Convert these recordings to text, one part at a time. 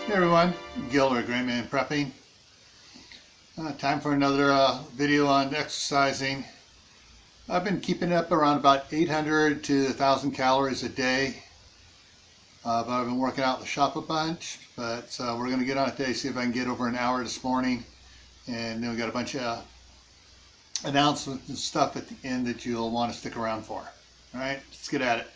Hey everyone, Gil or Great Man Prepping. Time for another video on exercising. I've been keeping it up around about 800 to 1,000 calories a day. But I've been working out in the shop a bunch. But we're going to get on it today, see if I can get over an hour this morning. And then we got a bunch of announcements and stuff at the end that you'll want to stick around for. Alright, let's get at it.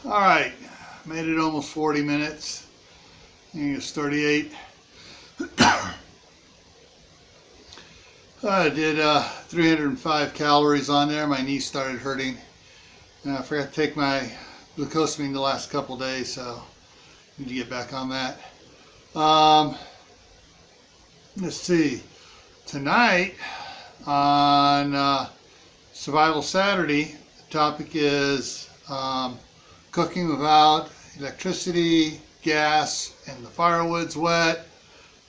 Alright, made it almost 40 minutes. I think it's 38. I did 305 calories on there. My knee started hurting. And I forgot to take my glucosamine the last couple days, so I need to get back on that. Let's see. Tonight on Survival Saturday, the topic is cooking without electricity, gas, and the firewood's wet.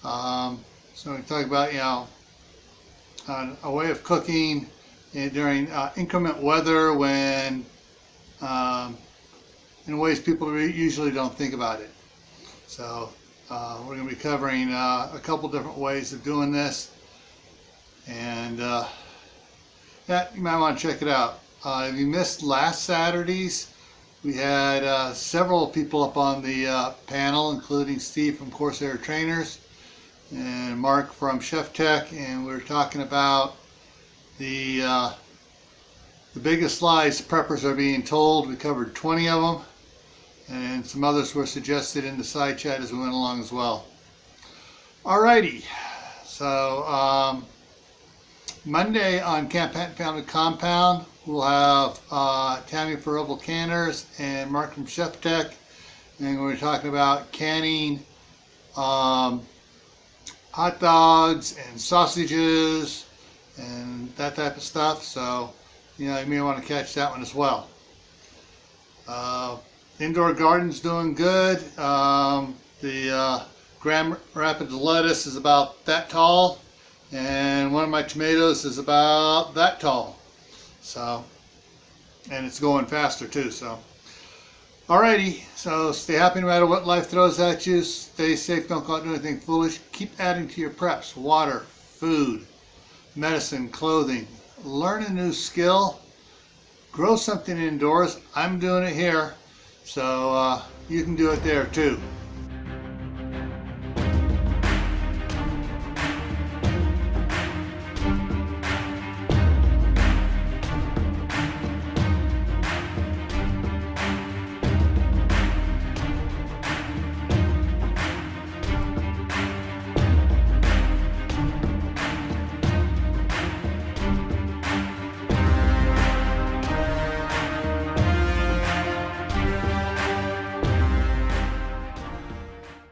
So we talk about, a way of cooking during inclement weather when in ways people usually don't think about it. So we're going to be covering a couple different ways of doing this, and yeah, you might want to check it out. If you missed last Saturday's, we had several people up on the panel, including Steve from Corsair Trainers and Mark from Chef Tech, and we were talking about the biggest lies preppers are being told. We covered 20 of them, and some others were suggested in the side chat as we went along as well. Alrighty, so Monday on Camp Founded Compound, we'll have Tammy for Herbal Canners and Mark from Chef Tech, and we're talking about canning hot dogs and sausages and that type of stuff. So, you may want to catch that one as well. Indoor garden's doing good. The Grand Rapids lettuce is about that tall, and one of my tomatoes is about that tall. So, and it's going faster too. So, alrighty. So stay happy no matter what life throws at you. Stay safe. Don't go out and do anything foolish. Keep adding to your preps: water, food, medicine, clothing. Learn a new skill. Grow something indoors. I'm doing it here, so you can do it there too.